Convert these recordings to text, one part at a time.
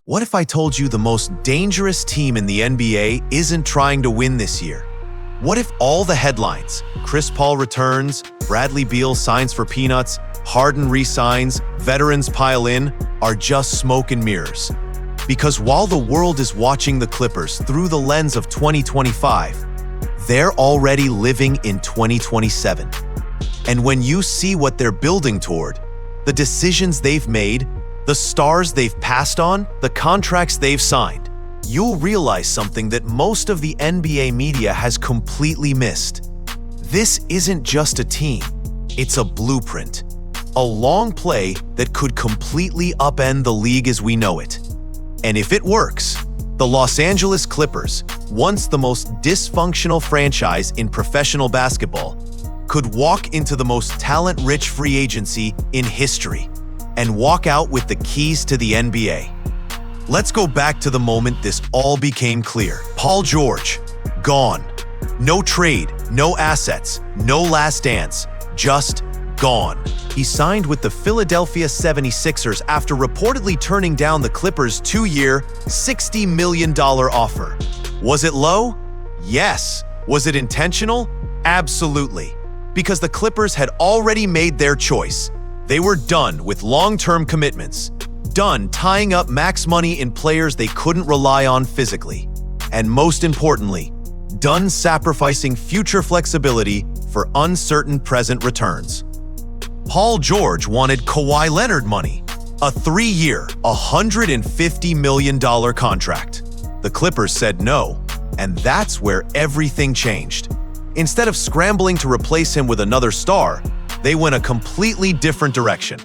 What if I told you the most dangerous team in the NBA isn't trying to win this year? What if all the headlines, Chris Paul returns, Bradley Beal signs for peanuts, Harden re-signs, veterans pile in, are just smoke and mirrors? Because while the world is watching the Clippers through the lens of 2025, they're already living in 2027. And when you see what they're building toward, the decisions they've made, the stars they've passed on, the contracts they've signed, you'll realize something that most of the NBA media has completely missed. This isn't just a team, it's a blueprint. A long play that could completely upend the league as we know it. And if it works, the Los Angeles Clippers, once the most dysfunctional franchise in professional basketball, could walk into the most talent-rich free agency in history and walk out with the keys to the NBA. Let's go back to the moment this all became clear. Paul George, gone. No trade, no assets, no last dance, just gone. He signed with the Philadelphia 76ers after reportedly turning down the Clippers' 2-year, $60 million offer. Was it low? Yes. Was it intentional? Absolutely. Because the Clippers had already made their choice. They were done with long-term commitments, done tying up max money in players they couldn't rely on physically, and most importantly, done sacrificing future flexibility for uncertain present returns. Paul George wanted Kawhi Leonard money, a 3-year, $150 million contract. The Clippers said no, and that's where everything changed. Instead of scrambling to replace him with another star, they went a completely different direction.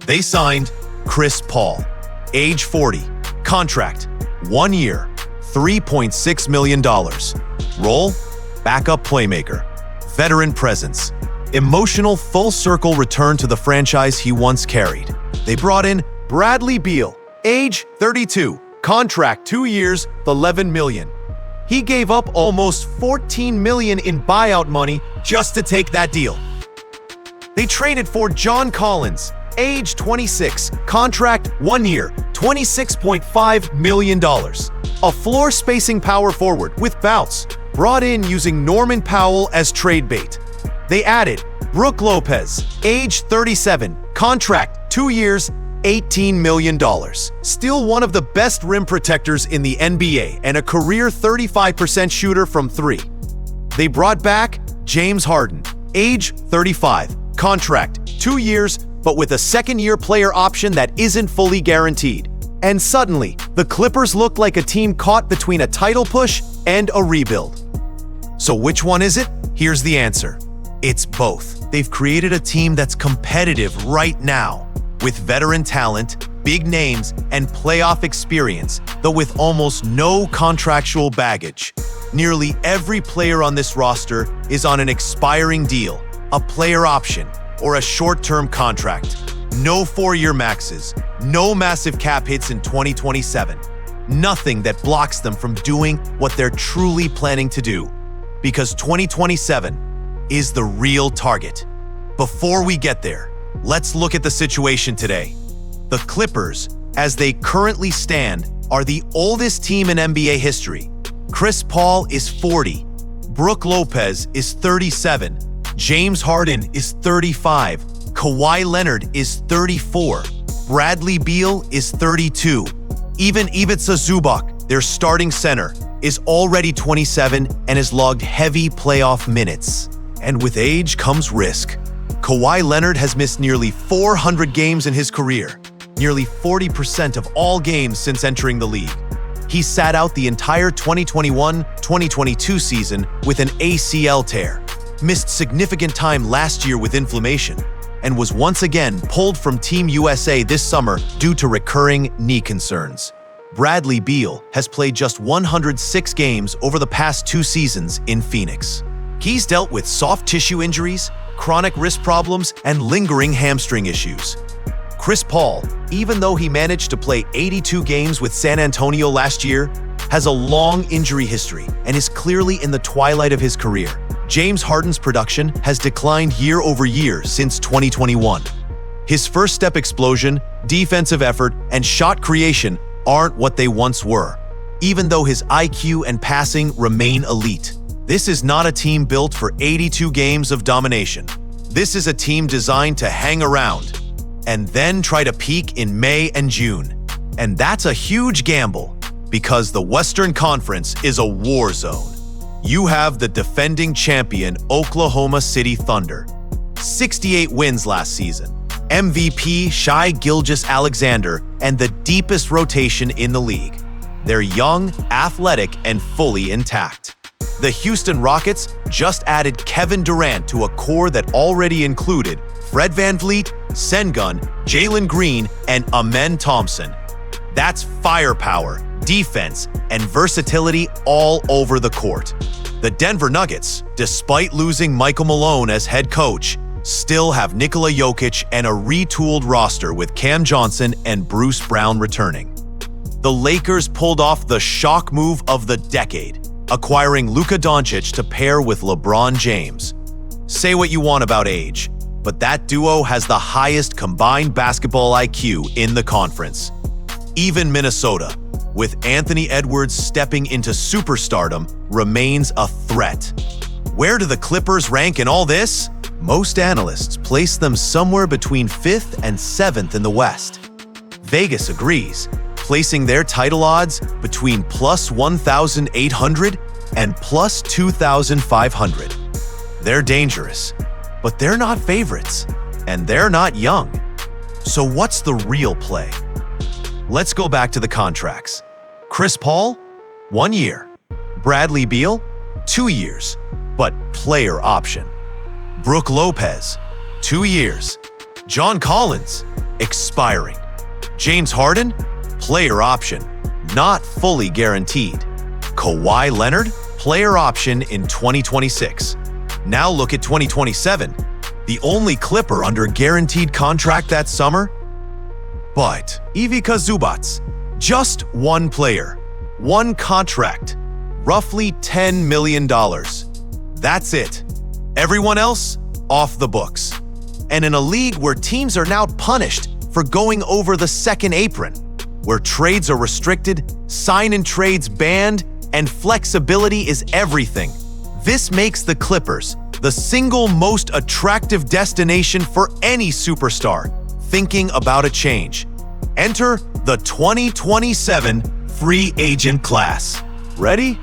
They signed Chris Paul, age 40, contract, 1 year, $3.6 million. Role, backup playmaker, veteran presence, emotional full-circle return to the franchise he once carried. They brought in Bradley Beal, age 32, contract 2 years, $11 million. He gave up almost $14 million in buyout money just to take that deal. They traded for John Collins, age 26, contract 1 year, $26.5 million. A floor-spacing power forward with bounce, brought in using Norman Powell as trade bait. They added Brook Lopez, age 37, contract 2 years, $18 million. Still one of the best rim protectors in the NBA and a career 35% shooter from 3. They brought back James Harden, age 35, contract 2 years, but with a second-year player option that isn't fully guaranteed. And suddenly, the Clippers looked like a team caught between a title push and a rebuild. So which one is it? Here's the answer. It's both. They've created a team that's competitive right now, with veteran talent, big names, and playoff experience, though with almost no contractual baggage. Nearly every player on this roster is on an expiring deal, a player option, or a short-term contract. No 4-year maxes, no massive cap hits in 2027. Nothing that blocks them from doing what they're truly planning to do. Because 2027 is the real target. Before we get there, let's look at the situation today. The Clippers, as they currently stand, are the oldest team in NBA history. Chris Paul is 40. Brook Lopez is 37. James Harden is 35. Kawhi Leonard is 34. Bradley Beal is 32. Even Ivica Zubac, their starting center, is already 27 and has logged heavy playoff minutes. And with age comes risk. Kawhi Leonard has missed nearly 400 games in his career, nearly 40% of all games since entering the league. He sat out the entire 2021-2022 season with an ACL tear, missed significant time last year with inflammation, and was once again pulled from Team USA this summer due to recurring knee concerns. Bradley Beal has played just 106 games over the past 2 seasons in Phoenix. He's dealt with soft tissue injuries, chronic wrist problems, and lingering hamstring issues. Chris Paul, even though he managed to play 82 games with San Antonio last year, has a long injury history and is clearly in the twilight of his career. James Harden's production has declined year over year since 2021. His first-step explosion, defensive effort, and shot creation aren't what they once were, even though his IQ and passing remain elite. This is not a team built for 82 games of domination. This is a team designed to hang around and then try to peak in May and June. And that's a huge gamble because the Western Conference is a war zone. You have the defending champion Oklahoma City Thunder. 68 wins last season. MVP Shai Gilgeous-Alexander and the deepest rotation in the league. They're young, athletic, and fully intact. The Houston Rockets just added Kevin Durant to a core that already included Fred VanVleet, Sengun, Jalen Green, and Amen Thompson. That's firepower, defense, and versatility all over the court. The Denver Nuggets, despite losing Michael Malone as head coach, still have Nikola Jokic and a retooled roster with Cam Johnson and Bruce Brown returning. The Lakers pulled off the shock move of the decade, acquiring Luka Doncic to pair with LeBron James. Say what you want about age, but that duo has the highest combined basketball IQ in the conference. Even Minnesota, with Anthony Edwards stepping into superstardom, remains a threat. Where do the Clippers rank in all this? Most analysts place them somewhere between 5th and 7th in the West. Vegas agrees, placing their title odds between plus 1,800 and plus 2,500. They're dangerous, but they're not favorites, and they're not young. So what's the real play? Let's go back to the contracts. Chris Paul, 1 year. Bradley Beal, 2 years, but player option. Brook Lopez, 2 years. John Collins, expiring. James Harden, player option, not fully guaranteed. Kawhi Leonard, player option in 2026. Now look at 2027, the only Clipper under guaranteed contract that summer. But Ivica Zubac, just one player, one contract, roughly $10 million. That's it. Everyone else, off the books. And in a league where teams are now punished for going over the second apron, where trades are restricted, sign-and-trades banned, and flexibility is everything, this makes the Clippers the single most attractive destination for any superstar thinking about a change. Enter the 2027 free agent class. Ready?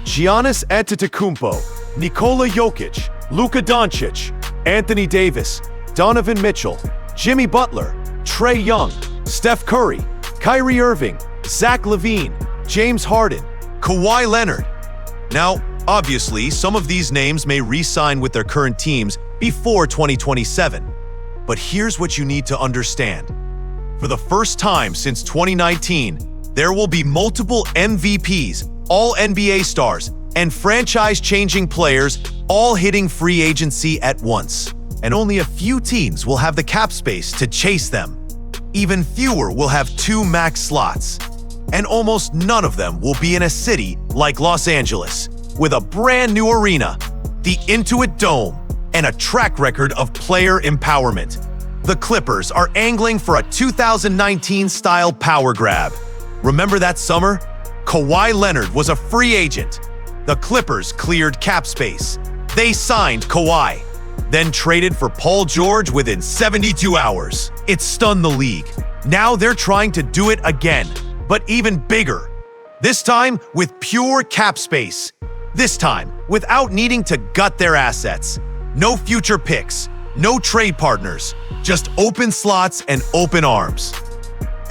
Giannis Antetokounmpo, Nikola Jokic, Luka Doncic, Anthony Davis, Donovan Mitchell, Jimmy Butler, Trae Young, Steph Curry, Kyrie Irving, Zach LaVine, James Harden, Kawhi Leonard. Now, obviously, some of these names may re-sign with their current teams before 2027. But here's what you need to understand. For the first time since 2019, there will be multiple MVPs, all NBA stars, and franchise-changing players all hitting free agency at once. And only a few teams will have the cap space to chase them. Even fewer will have 2 max slots. And almost none of them will be in a city like Los Angeles, with a brand new arena, the Intuit Dome, and a track record of player empowerment. The Clippers are angling for a 2019-style power grab. Remember that summer? Kawhi Leonard was a free agent. The Clippers cleared cap space. They signed Kawhi, then traded for Paul George within 72 hours. It stunned the league. Now they're trying to do it again, but even bigger. This time with pure cap space. This time without needing to gut their assets. No future picks, no trade partners, just open slots and open arms.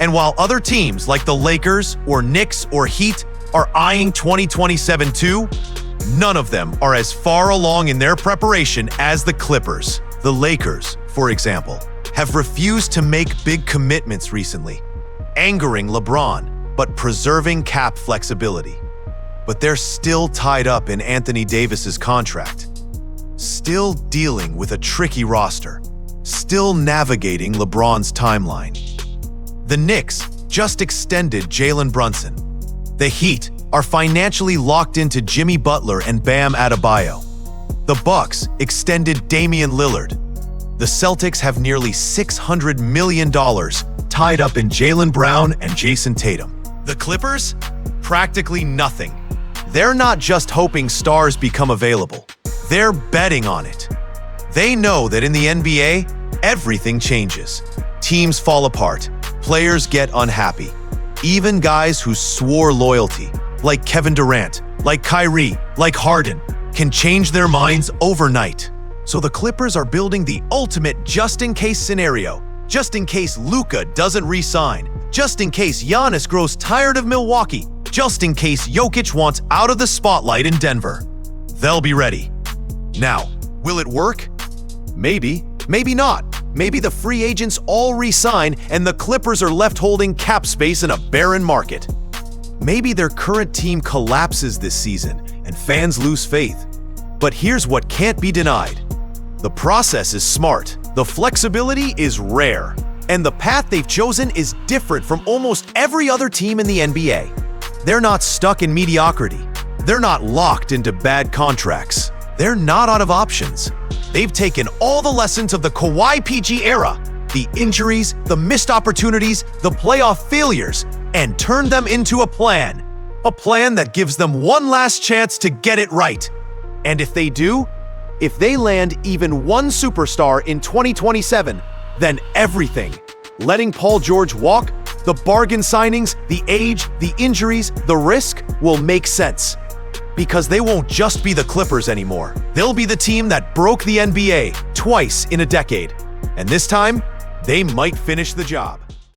And while other teams like the Lakers or Knicks or Heat are eyeing 2027 too, none of them are as far along in their preparation as the Clippers. The Lakers, for example, have refused to make big commitments recently, angering LeBron, but preserving cap flexibility. But they're still tied up in Anthony Davis's contract, still dealing with a tricky roster, still navigating LeBron's timeline. The Knicks just extended Jalen Brunson. The Heat are financially locked into Jimmy Butler and Bam Adebayo. The Bucks extended Damian Lillard. The Celtics have nearly $600 million tied up in Jaylen Brown and Jason Tatum. The Clippers? Practically nothing. They're not just hoping stars become available. They're betting on it. They know that in the NBA, everything changes. Teams fall apart. Players get unhappy. Even guys who swore loyalty, like Kevin Durant, like Kyrie, like Harden, can change their minds overnight. So the Clippers are building the ultimate just-in-case scenario. Just in case Luka doesn't re-sign. Just in case Giannis grows tired of Milwaukee. Just in case Jokic wants out of the spotlight in Denver. They'll be ready. Now, will it work? Maybe, maybe not. Maybe the free agents all re-sign and the Clippers are left holding cap space in a barren market. Maybe their current team collapses this season and fans lose faith. But here's what can't be denied. The process is smart, the flexibility is rare, and the path they've chosen is different from almost every other team in the NBA. They're not stuck in mediocrity. They're not locked into bad contracts. They're not out of options. They've taken all the lessons of the Kawhi PG era, the injuries, the missed opportunities, the playoff failures, and turned them into a plan. A plan that gives them one last chance to get it right. And if they do, if they land even one superstar in 2027, then everything, letting Paul George walk, the bargain signings, the age, the injuries, the risk, will make sense. Because they won't just be the Clippers anymore. They'll be the team that broke the NBA twice in a decade. And this time, they might finish the job.